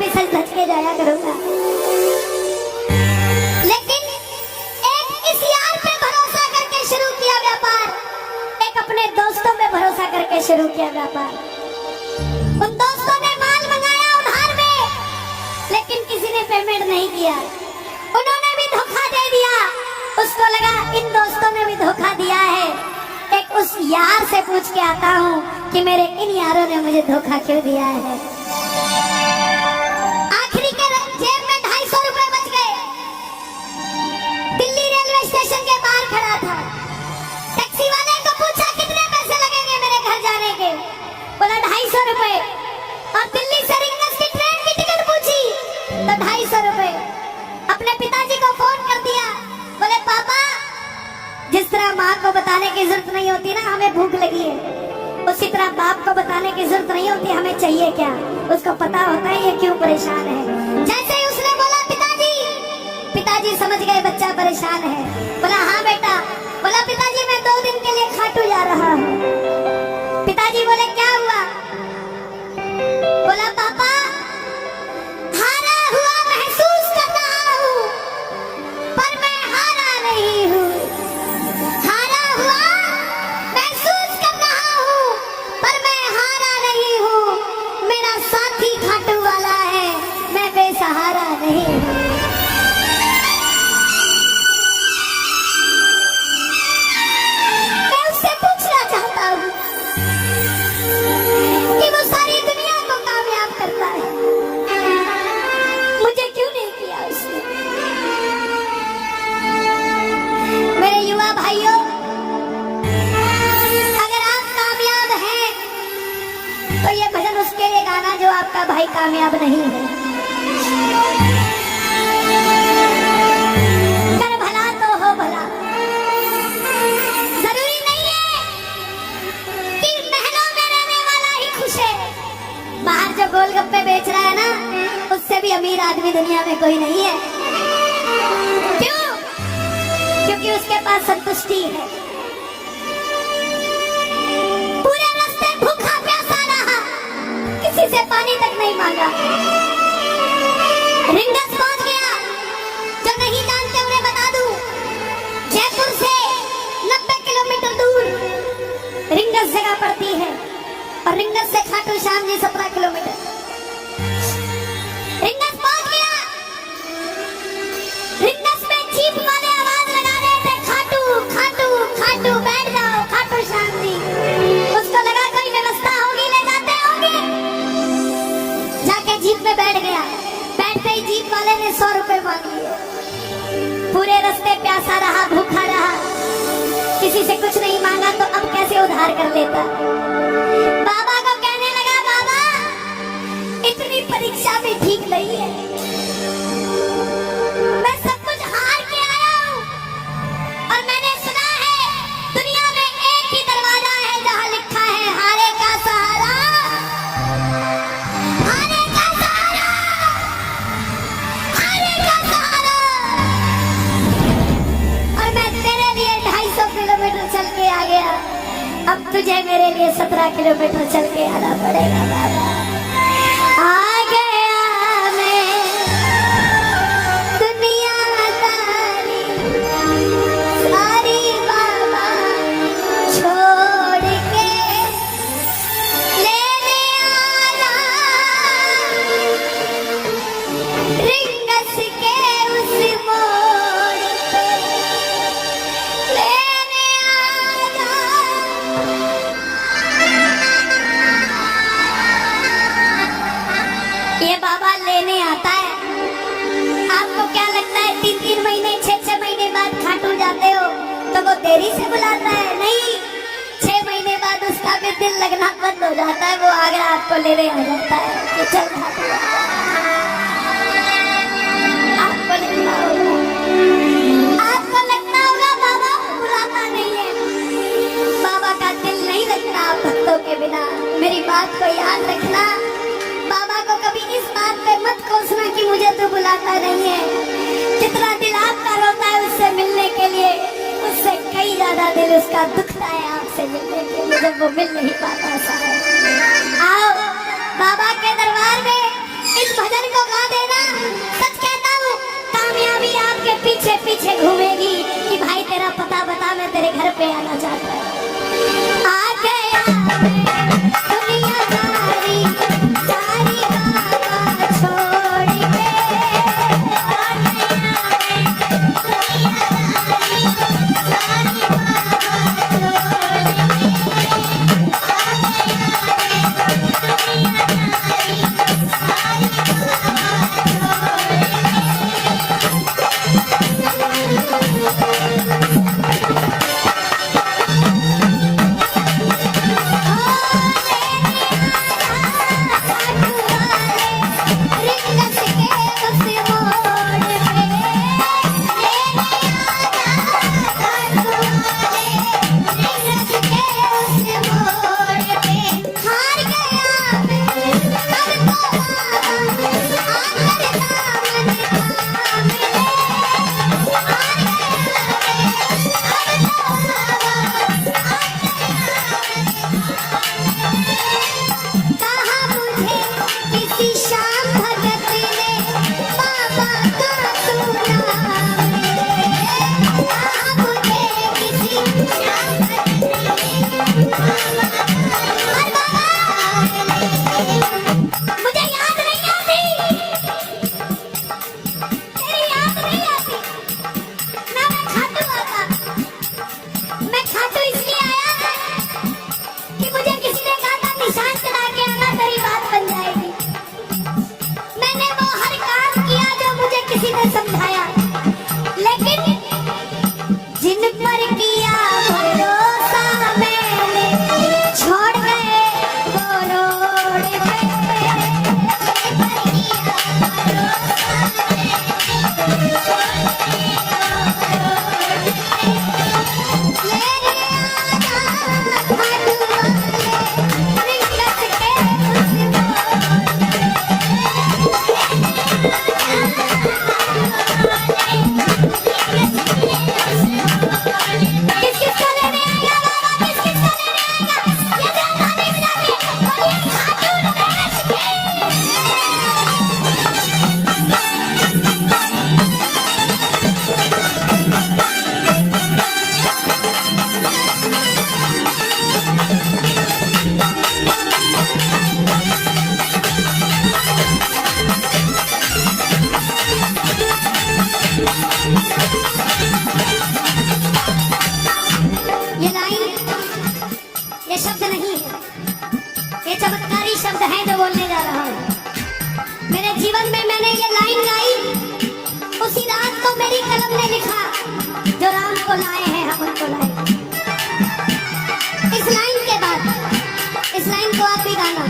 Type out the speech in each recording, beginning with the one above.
भी सच धज के जाया करूंगा, लेकिन एक इस यार पे भरोसा करके शुरू किया व्यापार, एक अपने दोस्तों पे भरोसा करके शुरू किया व्यापार। उन दोस्तों ने माल मंगाया उधार में, लेकिन किसी ने पेमेंट नहीं किया, उन्होंने भी धोखा दे दिया। उसको लगा इन दोस्तों ने भी धोखा दिया है, एक उस यार से पूछ के आता हूँ कि मेरे इन यारों ने मुझे धोखा क्यों दिया है। आखिरी के जेब में 250 रुपए बच गए। दिल्ली रेलवे स्टेशन के बाहर खड़ा था, टैक्सी वाले को पूछा कितने पैसे लगेंगे मेरे घर जाने के, बोला 250 रुपए। और दिल्ली से रिंगस की ट्रेन की टिकट पूछी तो 250 रुपए। अपने पिताजी को फोन कर दिया, बोले पापा जिस तरह माँ को बताने की जरूरत नहीं होती ना हमें भूख लगी है, उसी तरह बाप को बताने की जरूरत नहीं होती हमें चाहिए क्या, उसको पता होता है ये क्यों परेशान है। जैसे ही उसने बोला पिताजी समझ गए बच्चा परेशान है। बोला हाँ बेटा। बोला पिताजी मैं 2 दिन के लिए खाटू जा रहा हूँ। पिताजी बोले क्या हुआ? बोला पापा हारा हुआ महसूस कर रहा हूँ, पर मैं हारा नहीं हूँ। हारा हुआ महसूस कर रहा हूँ, पर मैं हारा नहीं हूँ। मेरा साथी खाटू वाला है, मैं बेसहारा नहीं हूँ। मैं उससे पूछना चाहता हूँ कि वो सारी दुनिया को कामयाब करता है, मुझे क्यों नहीं किया उसने? मेरे युवा भाइयों, अगर आप कामयाब हैं तो ये भजन उसके लिए गाना जो आपका भाई कामयाब नहीं है। कर भला तो हो भला, जरूरी नहीं है कि महलों में रहने वाला ही खुश है। बाहर जो गोलगप्पे बेच रहा है ना, उससे भी अमीर आदमी दुनिया में कोई नहीं है। क्यों? क्योंकि उसके पास संतुष्टि है। पूरे रास्ते भूखा प्यासा रहा, किसी से पानी तक नहीं मांगा। रिंगस पहुंच गया। जो नहीं जानते उन्हें बता दूं, जयपुर से 90 किलोमीटर दूर रिंगस जगह पड़ती है, और रिंगस से खाटू श्याम जी 17 किलोमीटर। रिंगस पहुंच गया। रिंगस में जीप वाले आवाज लगा रहे थे, खाटू खाटू खाटू बैठ जाओ खाटू श्याम जी। उसको लगा कोई व्यवस्था होगी, ले जाते होंगे। जाके जीप में बैठ गया। बैठते ही जीप वाले ने 100 रुपए मांग लिए। पूरे रास्ते प्यासा रहा, भूखा रहा, किसी से कुछ नहीं मांगा तो अब कैसे उधार कर लेता। बाबा को कहने लगा बाबा इतनी परीक्षा भी ठीक नहीं है, मैं सब कुछ हार के आया हूँ, और मैंने सुना है दुनिया में एक ही दरवाजा है जहाँ लिखा है हारे का सहारा, हारे का सहारा, हारे का सहारा। और मैं तेरे लिए 250 किलोमीटर चल के आ गया, अब तुझे मेरे लिए 17 किलोमीटर चल के आना पड़ेगा बाबा। आ गया मैं दुनिया सारी सारी बाबा छोड़ के लेने आना रिंगस के उस मोड़ पे, लेने आना। ये बाबा लेने आता है। आपको क्या लगता है 3-3 महीने 6-6 महीने बाद खाटू जाते हो तो वो देरी से बुलाता है? नहीं, 6 महीने बाद उसका भी दिल लगना बंद हो जाता है, वो आगे आपको लेने आ जाता है कि चल खाटू आ। आपको लगता होगा बाबा बुलाता नहीं है। बाबा का दिल नहीं लगता भक्तों के बिना। मेरी बात को याद रखना, बाबा को कभी इस बात पे मत कोसना कि मुझे तो बुलाता नहीं है। जितना दिल आपका रोता है उससे मिलने के लिए, उससे कई ज्यादा दिल उसका दुखता है आपसे मिलने के लिए, जब वो मिल नहीं पाता। आओ बाबा के दरबार में इस भजन को गा देना। सच कहता हूँ, कामयाबी आपके पीछे पीछे घूमेगी कि भाई तेरा पता बता, मैं तेरे घर पे आना चाहता हूँ। आ गया दुनिया सारी सारी बाबा छोड़ के, आ गया दुनिया सारी सारी बाबा छोड़ के, को लाए हैं, हम उनको लाए। इस लाइन के बाद इस लाइन को आप भी गाना।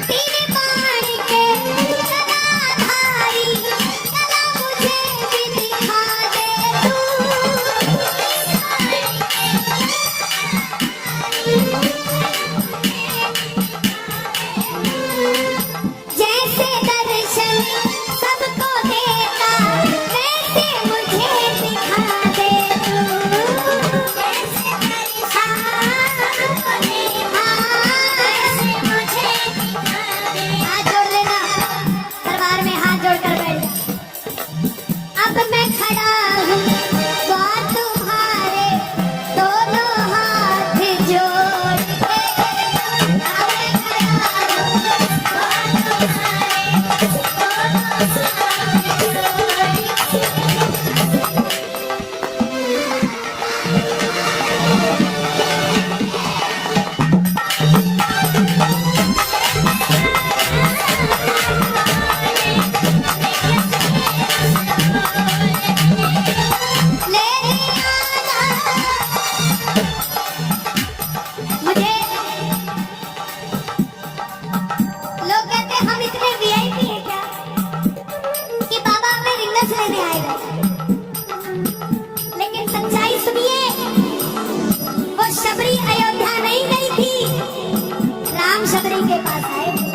तेरे पानी के कलाधारी कला मुझे भी दिखा दे तू, जैसे दर्शन सबको देता वैसे मुझे दिखा दे तू, जैसे दर्शन सबको देता वैसे मुझे दिखा दे। हाथ जोड़ लेना, दरबार में हाथ जोड़कर बैठ जा। अब मैं खड़ा हूँ बात तुम्हारे दोनों हाथ जोड़ के, अब मैं खड़ा हूँ बात तुम्हारे दोनों हाथ जोड़ के। मुझे लोग कहते हैं हम इतने वीआईपी हैं क्या कि बाबा हमें रिंगस लेने आएगा, लेकिन सच्चाई सुनिए, वो शबरी अयोध्या नहीं गई थी, राम शबरी के पास आए थे।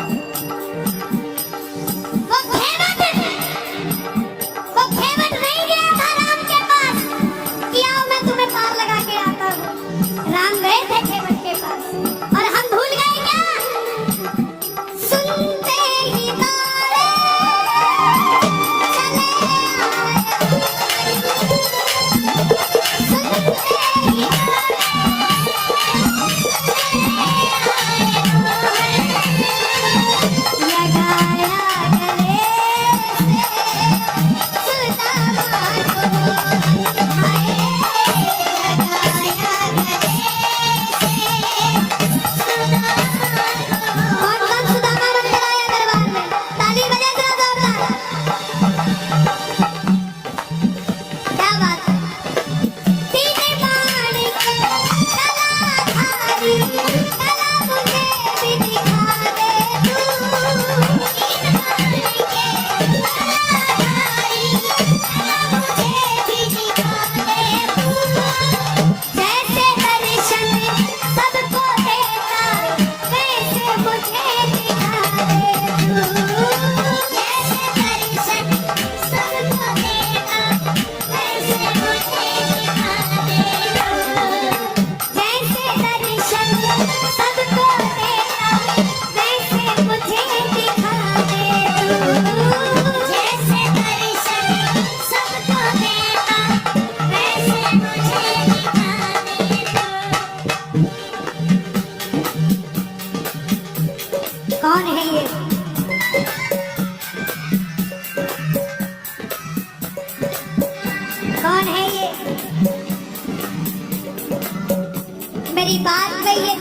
वो खेमट नहीं गया था राम के पास कि आओ मैं तुम्हें पार लगा के आता हूँ। राम गए थे खेमट के पास, और हम भूल गए क्या? सुनते ही तारे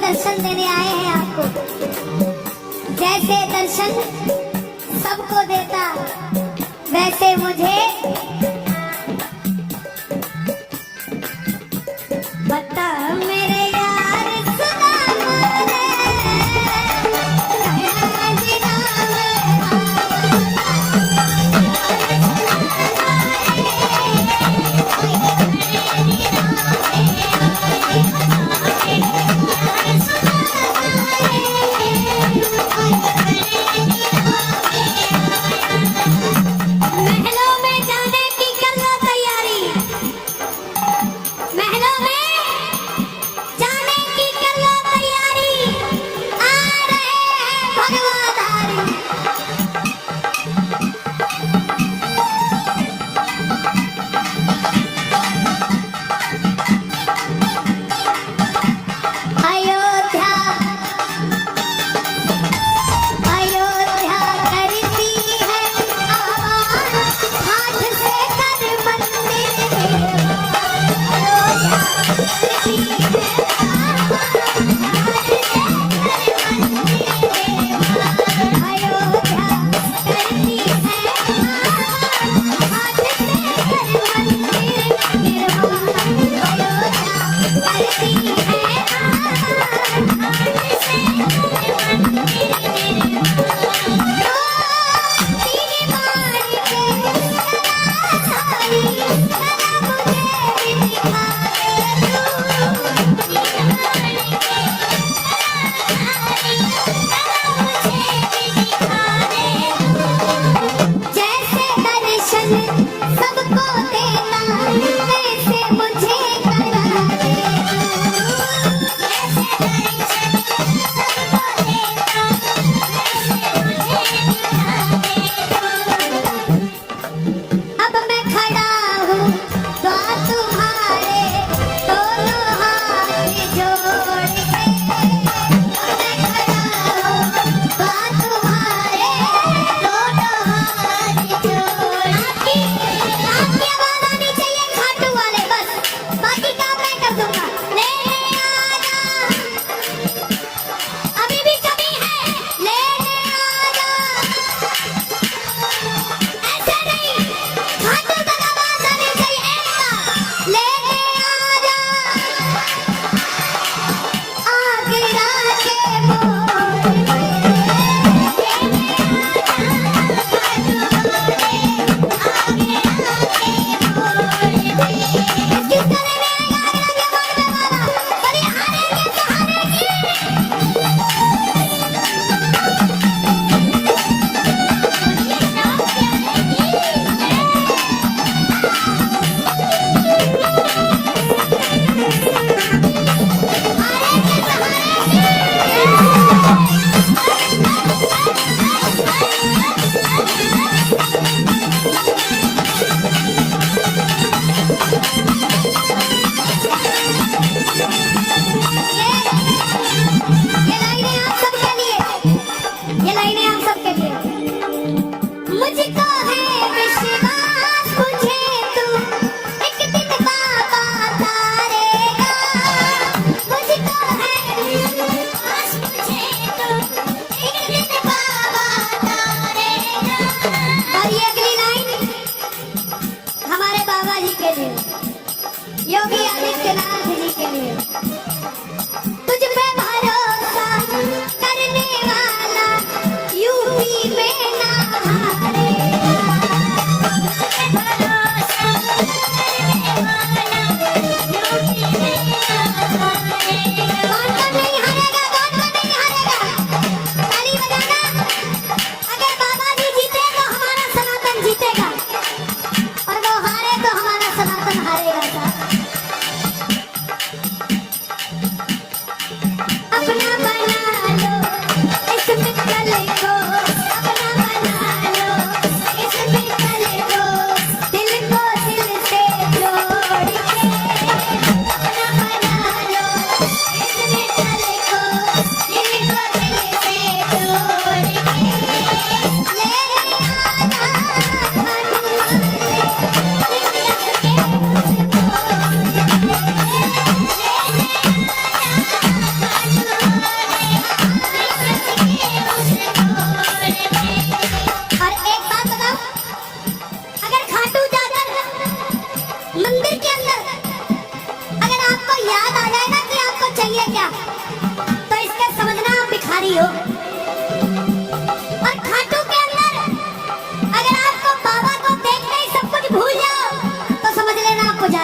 दर्शन देने आए हैं आपको। जैसे दर्शन सबको देता वैसे मुझे बता मेरे यार सुना माने, जीना महलों में जाने की कर लो तैयारी, महलों में जाने की कर लो तैयारी, आ रहे हैं भगवाधारी। अयोध्या अयोध्या करती है आवाज, हाथ से कर मंदिर अयोध्या करती है आवाज, हाथ से कर मंदिर अयोध्या करती है आवाज, हाथ से कर मंदिर अयोध्या करती है जैसे दर्शन सबको देना वैसे मुझे करा दे, जैसे दर्शन सबको देना वैसे मुझे करा दे। अब मैं खड़ा हूँ तो तुम्हारे दोनों हाथ जोड़ के, अब मैं खड़ा हूँ तो तुम्हारे दोनों हाथ जोड़ के। आपकी आवाज आनी चाहिए खाटू वाले, बस बाकी काम मैं कर दूंगा। लेने आजा, अभी भी कमी है, लेने आजा, ऐसे नहीं, खाटू तक आवाज आनी चाहिए एकता। लेने आजा, आगरा के मोड़ पे, लेने आजा, खाटू वाले, आगरा के मोड़ पे। किस गले में आएगा आगरा के मोड़ पे वाला, बड़ी हारे के सहारे की। ये लाइनें आप सबके लिए, ये लाइनें आप सबके लिए। मुझको है विश्वास मुझे तू एक दिन बाबा तारेगा, मुझको है विश्वास मुझे तू एक दिन बाबा तारेगा। और ये अगली लाइन हमारे बाबा जी के लिए, योगी आदित्यनाथ जी के लिए। तुझ पे भरोसा करने वाला यूपी में ना हारेगा,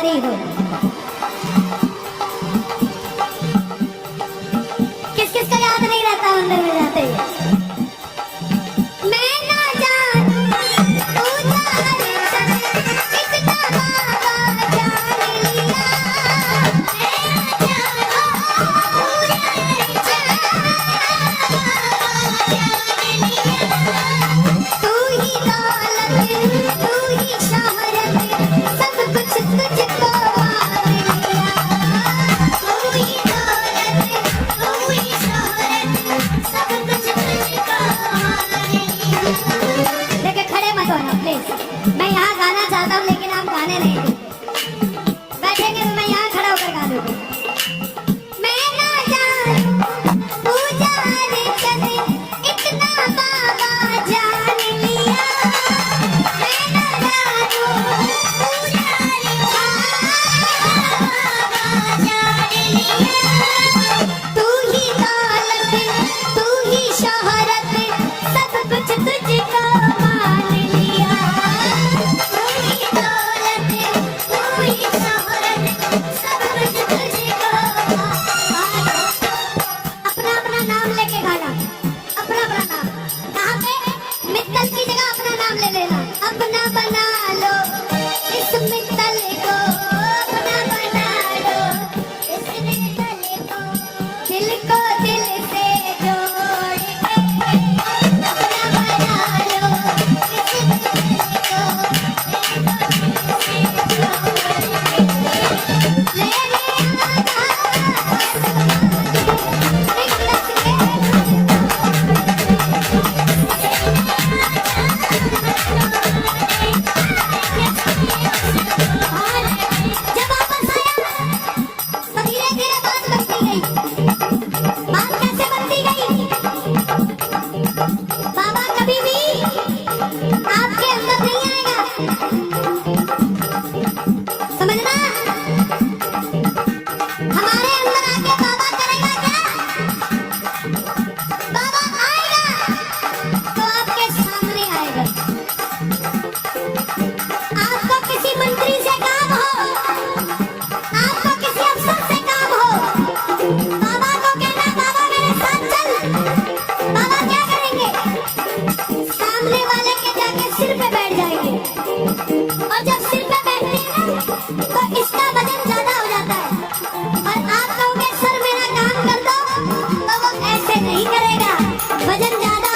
करती हो। किस किस का याद नहीं रहता मंदिर में जाते हुए? मैं ना जानूं तू जान इतना बाबा जान लिया। मैं ना जानूं तू ही दौलत तू ही शोहरत सब कुछ तुझको मान लिया। तू ही दौलत तू ही शोहरत सब कुछ तुझको मान लिया। देखिए खड़े मत होना प्लीज। मैं यहाँ गाना चाहता हूँ लेकिन आप गाने नहीं दे। बैठेंगे तो मैं यहाँ खड़ा होकर गा दूंगी। मैं ना जानूं तू जान चले इतना बाबा जान लिया। मैं ना जानूं तू जान बाबा जान लिया। तू ही दौलत तू ही शोहरत सब कुछ तुझको मान लिया। तू ही दौलत तू ही शोहरत सब कुछ तुझको मान लिया। अपना अपना नाम लेके गाना। अपना अपना नाम कहाँ पे? मित्तल की जगह अपना नाम ले लेना। अपना बना लो इस मित्तल को। अपना बना लो इस मित्तल को। दिल को दिल से जोड़ के अपना बना लो इस मित्तल को। दिल को दिल से जोड़ के ले जब वापस आया तो धीरे धीरे बात बनती गई। बात कैसे बनती गई? बाबा कभी भी आपके अंदर नहीं आएगा, समझना। हमारे अंदर आके बाबा करेगा क्या? बाबा आएगा तो आपके सामने आएगा। आपको किसी मंत्री से काम हो, आपको किसी अफसर से काम हो, बाबा को कहना बाबा मेरे साथ चल। बाबा क्या करेंगे? सामने वाले के जाके सिर पे बैठ जाएंगे। और जब सिर पे बैठते हैं ना तो इसका वजन ज्यादा हो जाता है। और आप कहोगे सर मेरा काम कर दो तो वो ऐसे नहीं करेगा, वजन ज्यादा